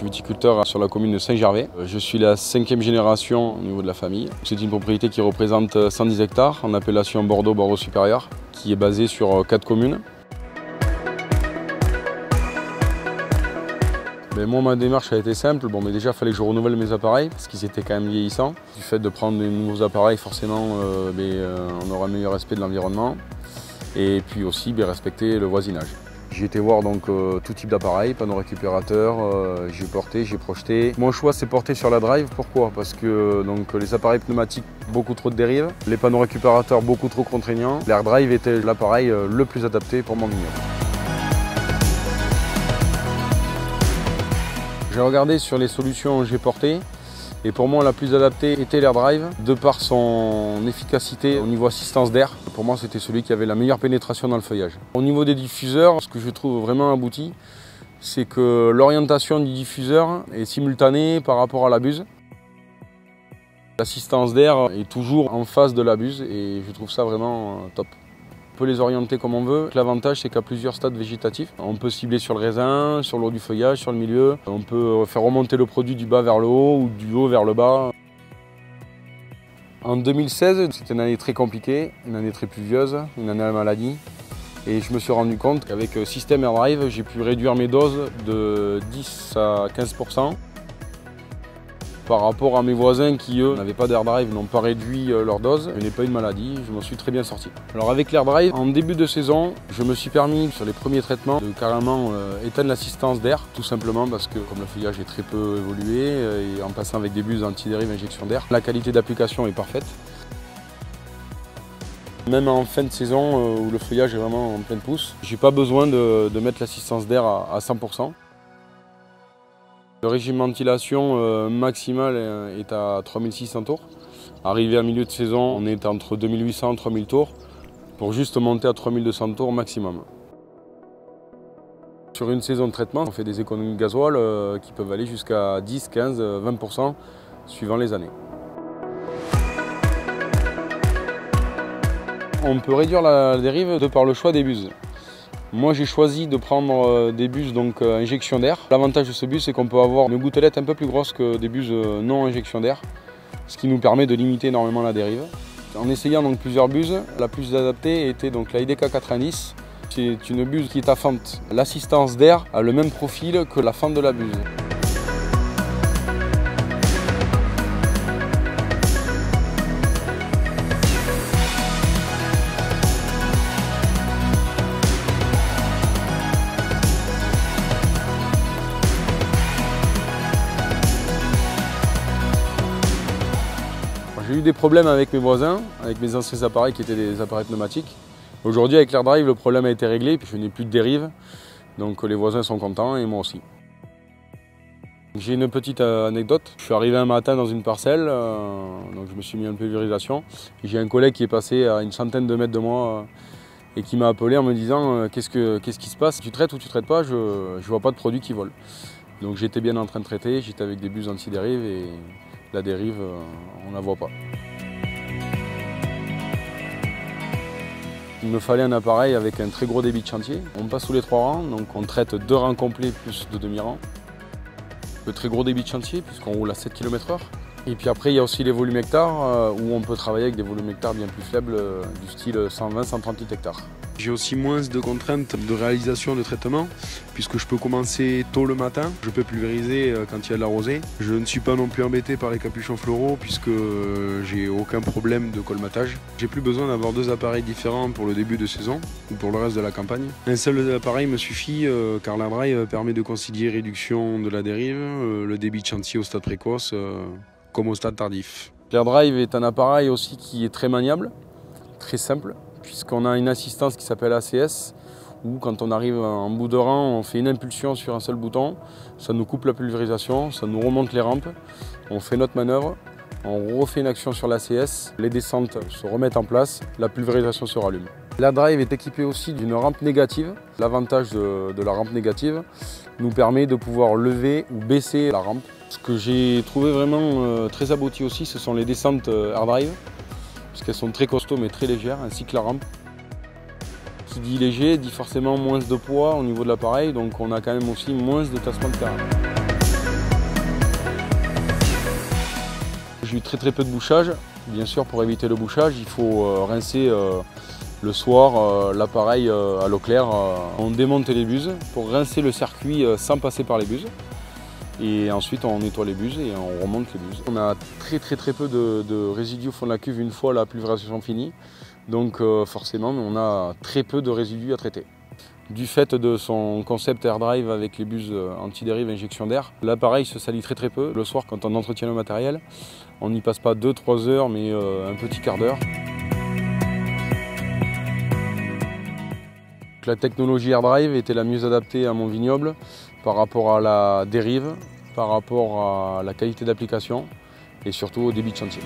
viticulteur sur la commune de Saint-Gervais. Je suis la 5e génération au niveau de la famille. C'est une propriété qui représente 110 hectares en appellation Bordeaux supérieur, qui est basée sur 4 communes. Moi, ma démarche a été simple. Déjà, il fallait que je renouvelle mes appareils parce qu'ils étaient quand même vieillissants. Du fait de prendre de nouveaux appareils, forcément, on aura un meilleur respect de l'environnement et puis aussi respecter le voisinage. J'ai été voir tout type d'appareils, panneaux récupérateurs, j'ai porté, j'ai projeté. Mon choix s'est porté sur la drive. Pourquoi? Parce que les appareils pneumatiques, beaucoup trop de dérives, les panneaux récupérateurs, beaucoup trop contraignants. L'air drive était l'appareil le plus adapté pour mon vignoble. J'ai regardé sur les solutions que j'ai portées et pour moi la plus adaptée était l'air drive de par son efficacité au niveau assistance d'air. Pour moi c'était celui qui avait la meilleure pénétration dans le feuillage. Au niveau des diffuseurs, ce que je trouve vraiment abouti, c'est que l'orientation du diffuseur est simultanée par rapport à la buse. L'assistance d'air est toujours en face de la buse et je trouve ça vraiment top. On peut les orienter comme on veut. L'avantage, c'est qu'à plusieurs stades végétatifs, on peut cibler sur le raisin, sur le haut du feuillage, sur le milieu. On peut faire remonter le produit du bas vers le haut ou du haut vers le bas. En 2016, c'était une année très compliquée, une année très pluvieuse, une année à la maladie. Et je me suis rendu compte qu'avec Système Air Drive, j'ai pu réduire mes doses de 10 à 15%. Par rapport à mes voisins qui, eux, n'avaient pas d'air drive, n'ont pas réduit leur dose. Je n'ai pas eu de maladie, je m'en suis très bien sorti. Alors avec l'air drive, en début de saison, je me suis permis, sur les premiers traitements, de carrément éteindre l'assistance d'air, tout simplement parce que comme le feuillage est très peu évolué, et en passant avec des buses anti-dérive injection d'air, la qualité d'application est parfaite. Même en fin de saison, où le feuillage est vraiment en pleine pousse, j'ai pas besoin de mettre l'assistance d'air à 100%. Le régime ventilation maximal est à 3600 tours. Arrivé à milieu de saison, on est entre 2800 et 3000 tours pour juste monter à 3200 tours maximum. Sur une saison de traitement, on fait des économies de gasoil qui peuvent aller jusqu'à 10, 15, 20% suivant les années. On peut réduire la dérive de par le choix des buses. Moi j'ai choisi de prendre des buses injection d'air. L'avantage de ce bus c'est qu'on peut avoir une gouttelette un peu plus grosse que des buses non injection d'air, ce qui nous permet de limiter énormément la dérive. En essayant plusieurs buses, la plus adaptée était la IDK 90. C'est une buse qui est à fente. L'assistance d'air a le même profil que la fente de la buse. J'ai eu des problèmes avec mes voisins, avec mes anciens appareils qui étaient des appareils pneumatiques. Aujourd'hui avec l'air drive, le problème a été réglé, puis je n'ai plus de dérive, donc les voisins sont contents et moi aussi. J'ai une petite anecdote. Je suis arrivé un matin dans une parcelle, donc je me suis mis en pulvérisation. J'ai un collègue qui est passé à une centaine de mètres de moi et qui m'a appelé en me disant qu'est-ce qui se passe? Tu traites ou tu traites pas? Je ne vois pas de produit qui vole. Donc j'étais bien en train de traiter, j'étais avec des buses anti-dérive et la dérive, on ne la voit pas. Il me fallait un appareil avec un très gros débit de chantier. On passe sous les 3 rangs, donc on traite 2 rangs complets plus de demi-rangs. Le très gros débit de chantier puisqu'on roule à 7 km/h. Et puis après il y a aussi les volumes hectares où on peut travailler avec des volumes hectares bien plus faibles du style 120-130 hectares. J'ai aussi moins de contraintes de réalisation de traitement puisque je peux commencer tôt le matin, je peux pulvériser quand il y a de la rosée. Je ne suis pas non plus embêté par les capuchons floraux puisque j'ai aucun problème de colmatage. J'ai plus besoin d'avoir 2 appareils différents pour le début de saison ou pour le reste de la campagne. Un seul appareil me suffit car l'air drive permet de concilier réduction de la dérive, le débit de chantier au stade précoce comme au stade tardif. L'air drive est un appareil aussi qui est très maniable, très simple, puisqu'on a une assistance qui s'appelle ACS, où quand on arrive en bout de rang, on fait une impulsion sur un seul bouton, ça nous coupe la pulvérisation, ça nous remonte les rampes, on fait notre manœuvre, on refait une action sur l'ACS, les descentes se remettent en place, la pulvérisation se rallume. L'air drive est équipé aussi d'une rampe négative. L'avantage de la rampe négative nous permet de pouvoir lever ou baisser la rampe. Ce que j'ai trouvé vraiment très abouti aussi, ce sont les descentes air drive, parce qu'elles sont très costauds mais très légères, ainsi que la rampe. Qui dit léger dit forcément moins de poids au niveau de l'appareil, donc on a quand même aussi moins de tassement de terrain. J'ai eu très peu de bouchage. Bien sûr, pour éviter le bouchage, il faut rincer le soir l'appareil à l'eau claire. On démonte les buses pour rincer le circuit sans passer par les buses. Et ensuite on nettoie les buses et on remonte les buses. On a très peu de résidus au fond de la cuve une fois la pulvérisation finie. Donc forcément on a très peu de résidus à traiter. Du fait de son concept air drive avec les buses anti-dérive injection d'air, l'appareil se salit très peu. Le soir quand on entretient le matériel, on n'y passe pas 2-3 heures mais un petit quart d'heure. La technologie air drive était la mieux adaptée à mon vignoble par rapport à la dérive, par rapport à la qualité d'application et surtout au débit de chantier.